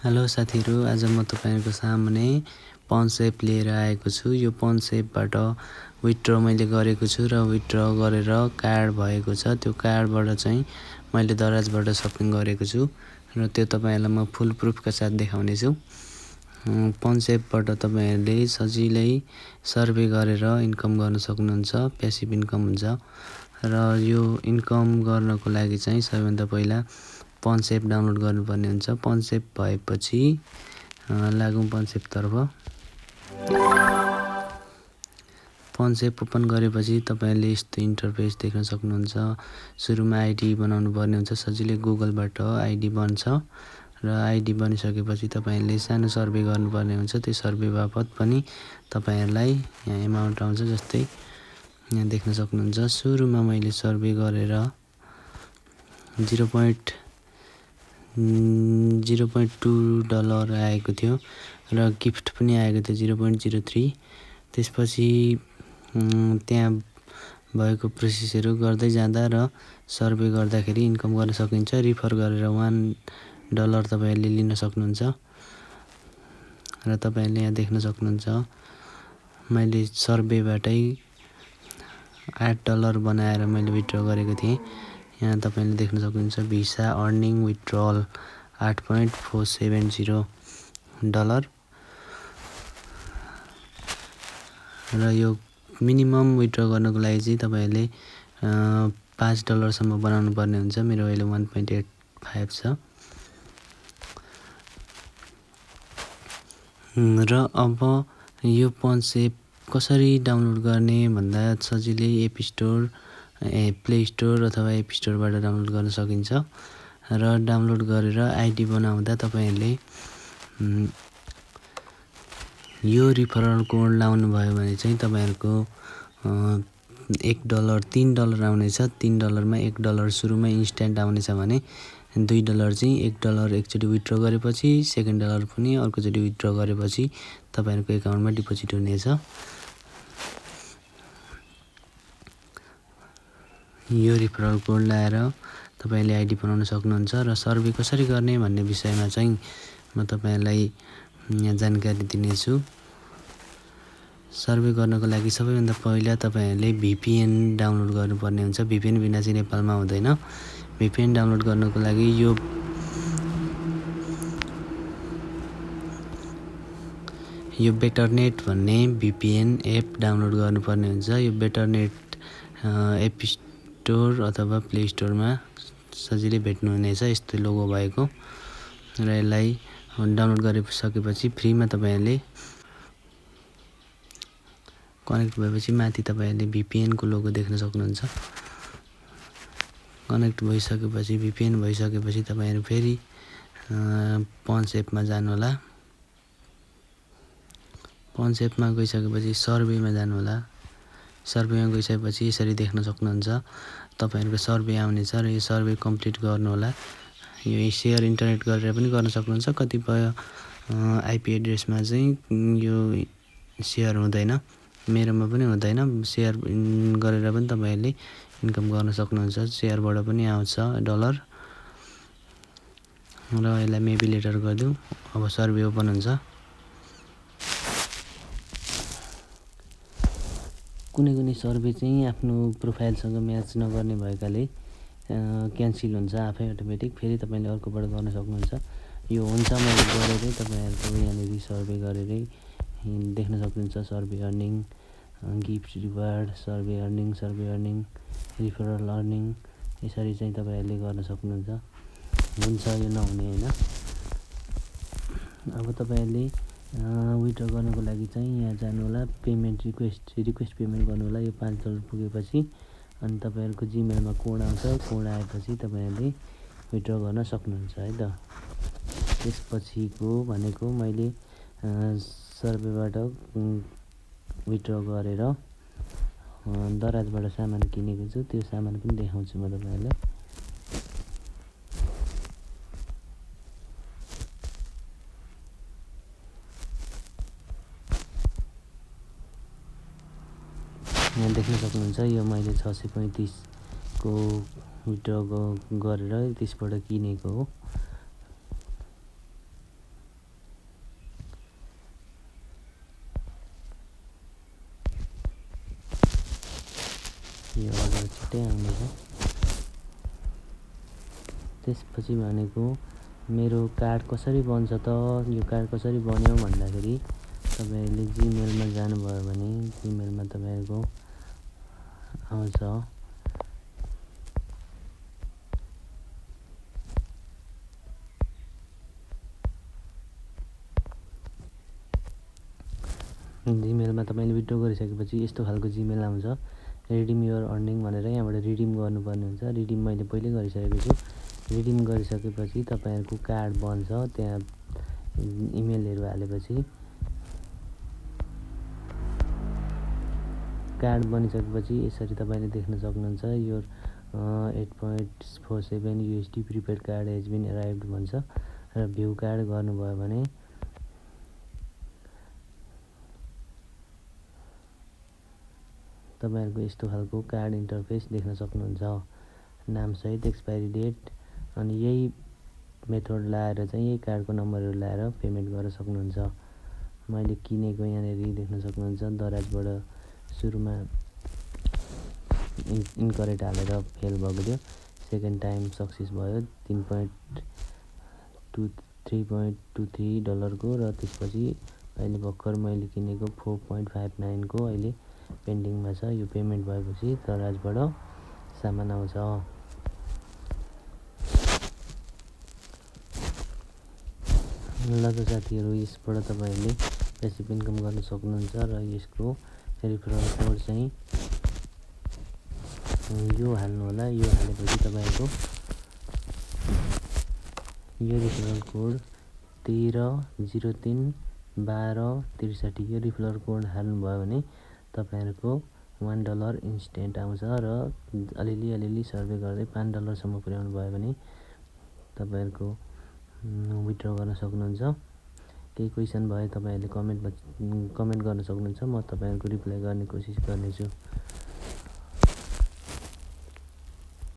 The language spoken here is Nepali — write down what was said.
हेलो साथीहरू, आज म तपाईहरुको सामुने पन्सेप लिएर आएको छु। यो पन्सेपबाट विथड्र मैले गरेको छु र विथड्र गरेर कार्ड भएको छ। त्यो कार्डबाट चाहिँ मैले दराजबाट सपिङ गरेको छु र त्यो तपाईहरुलाई म फुल प्रुफका साथ देखाउने छु। पन्सेपबाट तपाईहरुले सजिलै सर्भे गरेर इन्कम गर्न सक्नुहुन्छ, प्यासिभ इन्कम हुन्छ। र यो इन्कम गर्नको लागि चाहिँ सबैभन्दा पहिला पन्सेप डाउनलोड गर्नुपर्ने हुन्छ। पन्सेप भएपछि लागौं पन्सेपतर्फ। पन्सेप ओपन गरेपछि तपाईहरुले यस्तो इन्टरफेस देख्न सक्नुहुन्छ। सुरुमा आइडी बनाउनु पर्ने हुन्छ, सजिलै गुगलबाट आइडी बन्छ र आइडी बनिसकेपछि तपाईहरुले सानो सर्भे गर्नुपर्ने हुन्छ। त्यो सर्भे बापत पनि तपाईहरुलाई यहाँ एमाउन्ट आउँछ, जस्तै यहाँ देख्न सक्नुहुन्छ। सुरुमा मैले सर्भे गरेर $0.2 आएको थियो र गिफ्ट पनि आएको थियो 0.03। त्यसपछि त्यहाँ भएको प्रोसेसहरु गर्दै जाँदा र सर्भे गर्दाखेरि इन्कम गर्न सकिन्छ। रिफर गरेर $1 तपाईहरुले लिन सक्नुहुन्छ र तपाईहरुले यहाँ देख्न सक्नुहुन्छ। मैले सर्भेबाटै $8 बनाएर मैले विथड्र गरेको थिएँ। यहाँ तपाईले देख्न सक्नुहुन्छ भिसा अर्निङ विथड्रल $8.470 र यो मिनिमम विथड्र गर्नको लागि चाहिँ तपाईहरुले $5 सम्म बनाउनु पर्ने हुन्छ। मेरो अहिले 1.85 छ। र अब यो पन्सेप कसरी डाउनलोड गर्ने भन्दा सजिलै एप स्टोर, प्ले स्टोर अथवा एप स्टोरबाट डाउनलोड गर्न सकिन्छ। र डाउनलोड गरेर आइडी बनाउँदा तपाईहरुले यो रिफरल कोड लाउनु भयो भने चाहिँ तपाईहरुको $3 आउनेछ। $3 मा $1 सुरुमै इन्स्ट्यान्ट आउनेछ भने $2 चाहिँ $1 एकचोटी विथड्र गरेपछि $2 पनि अर्कोचोटी विथड्र गरेपछि तपाईहरुको एकाउन्टमा डिपोजिट हुनेछ। यो रिफरल कोड लाएर तपाईले आइडी बनाउन सक्नुहुन्छ। र सर्भे कसरी गर्ने भन्ने विषयमा चाहिँ म तपाईहरुलाई यहाँ जानकारी दिनेछु। सर्भे गर्नको लागि सबैभन्दा पहिला तपाईहरुले VPN डाउनलोड गर्नुपर्ने हुन्छ। VPN बिना चाहिँ नेपालमा हुँदैन। VPN डाउनलोड गर्नको लागि यो बेटरनेट भन्ने VPN एप डाउनलोड गर्नुपर्ने हुन्छ। यो बेटरनेट एप स्टोर अथवा प्ले स्टोरमा सजिलै भेट्नुहुनेछ, यस्तो लोगो भएको। र यसलाई डाउनलोड गरिसकेपछि फ्रीमा तपाईहरुले कनेक्ट भएपछि माथि तपाईहरुले VPN को लोगो देख्न सक्नुहुन्छ। कनेक्ट भइसकेपछि VPN भइसकेपछि तपाईहरु फेरि पन्सेपमा जानु होला। पन्सेपमा गइसकेपछि सर्भेमा जानु होला। सर्भेमा गइसकेपछि यसरी देख्न सक्नुहुन्छ। तपाईहरुको सर्भे आउनेछ र यो सर्भे कम्प्लिट गर्नु होला। यो शेयर इन्टरनेट गरेर पनि गर्न सक्नुहुन्छ। कतिपय आइपी एड्रेसमा चाहिँ यो शेयर हुँदैन, मेरोमा पनि हुँदैन। शेयर गरेर पनि तपाईहरुले इन्कम गर्न सक्नुहुन्छ। शेयरबाट पनि आउँछ $। र यसलाई मेबी लेटर गर्दिउँ। अब सर्भे ओपन हुन्छ। कुनै सर्भे चाहिँ आफ्नो प्रोफाइलसँग म्याच नगर्ने भएकाले क्यान्सल हुन्छ आफै अटोमेटिक। फेरि तपाईले अर्कोबाट गर्न सक्नुहुन्छ। यो हुन्छ मैले गरेरै तपाईहरुको यहाँनेरि सर्भे गरेरै देख्न सक्नुहुन्छ। Survey earning, gift reward, survey earning, referral earning, यसरी चाहिँ तपाईहरुले गर्न सक्नुहुन्छ। हुन्छ यो नहुने हैन। अब तपाईहरुले विथड्र गर्नको लागि चाहिँ यहाँ जानु होला। पेमेन्ट रिक्वेस्ट पेमेन्ट गर्नु होला। यो $5 पुगेपछि अनि तपाईहरुको जीमेलमा कोड आउँछ। कोड आएपछि तपाईहरुले विथड्र गर्न सक्नुहुन्छ है त। त्यसपछिको भनेको मैले सर्भेबाट विथड्र गरेर दराजबाट सामान किनेको छु। त्यो सामान पनि देखाउँछु म तपाईहरुलाई। यहाँ देख्न सक्नुहुन्छ। यो मैले 635 को विथड्र गरेर त्यसबाट किनेको हो। यो अर्डर छिट्टै आउनेछ। त्यसपछि भनेको मेरो कार्ड कसरी बन्छ त, यो कार्ड कसरी बन्यो भन्दाखेरि तपाईँहरूले जिमेलमा जानुभयो भने जिमेलमा तपाईँहरूको आउँछ जिमेलमा तपाईँले विथड्र गरिसकेपछि यस्तो खालको जिमेल आउँछ, रिडिम योर अर्निङ भनेर यहाँबाट रिडिम गर्नुपर्ने हुन्छ। रिडिम मैले पहिल्यै गरिसकेको छु। रिडिम गरिसकेपछि तपाईँहरूको कार्ड बन्छ। त्यहाँ इमेलहरू हालेपछि कार्ड बनिसकेपछि यसरी तपाईँले देख्न सक्नुहुन्छ यो 8.47 USD prepaid card has been arrived भन्छ र भ्यू कार्ड गर्नुभयो भने तपाईँहरूको यस्तो खालको कार्ड इन्टरफेस देख्न सक्नुहुन्छ, नामसहित एक्सपायरी डेट। अनि यही मेथड लाएर चाहिँ यही कार्डको नम्बरहरू लाएर पेमेन्ट गर्न सक्नुहुन्छ। मैले किनेको यहाँनिर देख्न सक्नुहुन्छ, दराजबाट सुरुमा इन्करेक्ट हालेर फेल भएको थियो, सेकेन्ड टाइम सक्सेस भयो $3.23 को, र त्यसपछि अहिले भर्खर मैले किनेको 4.59 को अहिले पेन्डिङमा छ। यो पेमेन्ट भएपछि दराजबाट सामान आउँछ। ल त साथीहरू, यसबाट तपाईँहरूले पेसिभ इन्कम गर्न सक्नुहुन्छ र यसको रिफरल कोड चाहिँ यो हाल्नु होला। यो हालेपछि तपाईँको यो रिफरल कोड 13031263 यो रिफरल कोड हाल्नुभयो भने तपाईँहरूको $1 इन्स्टेन्ट आउँछ र अलिअलि सर्भे गर्दै $5 पुर्याउनु भयो भने तपाईँहरूको विथड्र गर्न सक्नुहुन्छ। केही क्वेसन भए तपाईँहरूले कमेन्ट गर्न सक्नुहुन्छ, म तपाईँहरूको रिप्लाई गर्ने कोसिस गर्नेछु।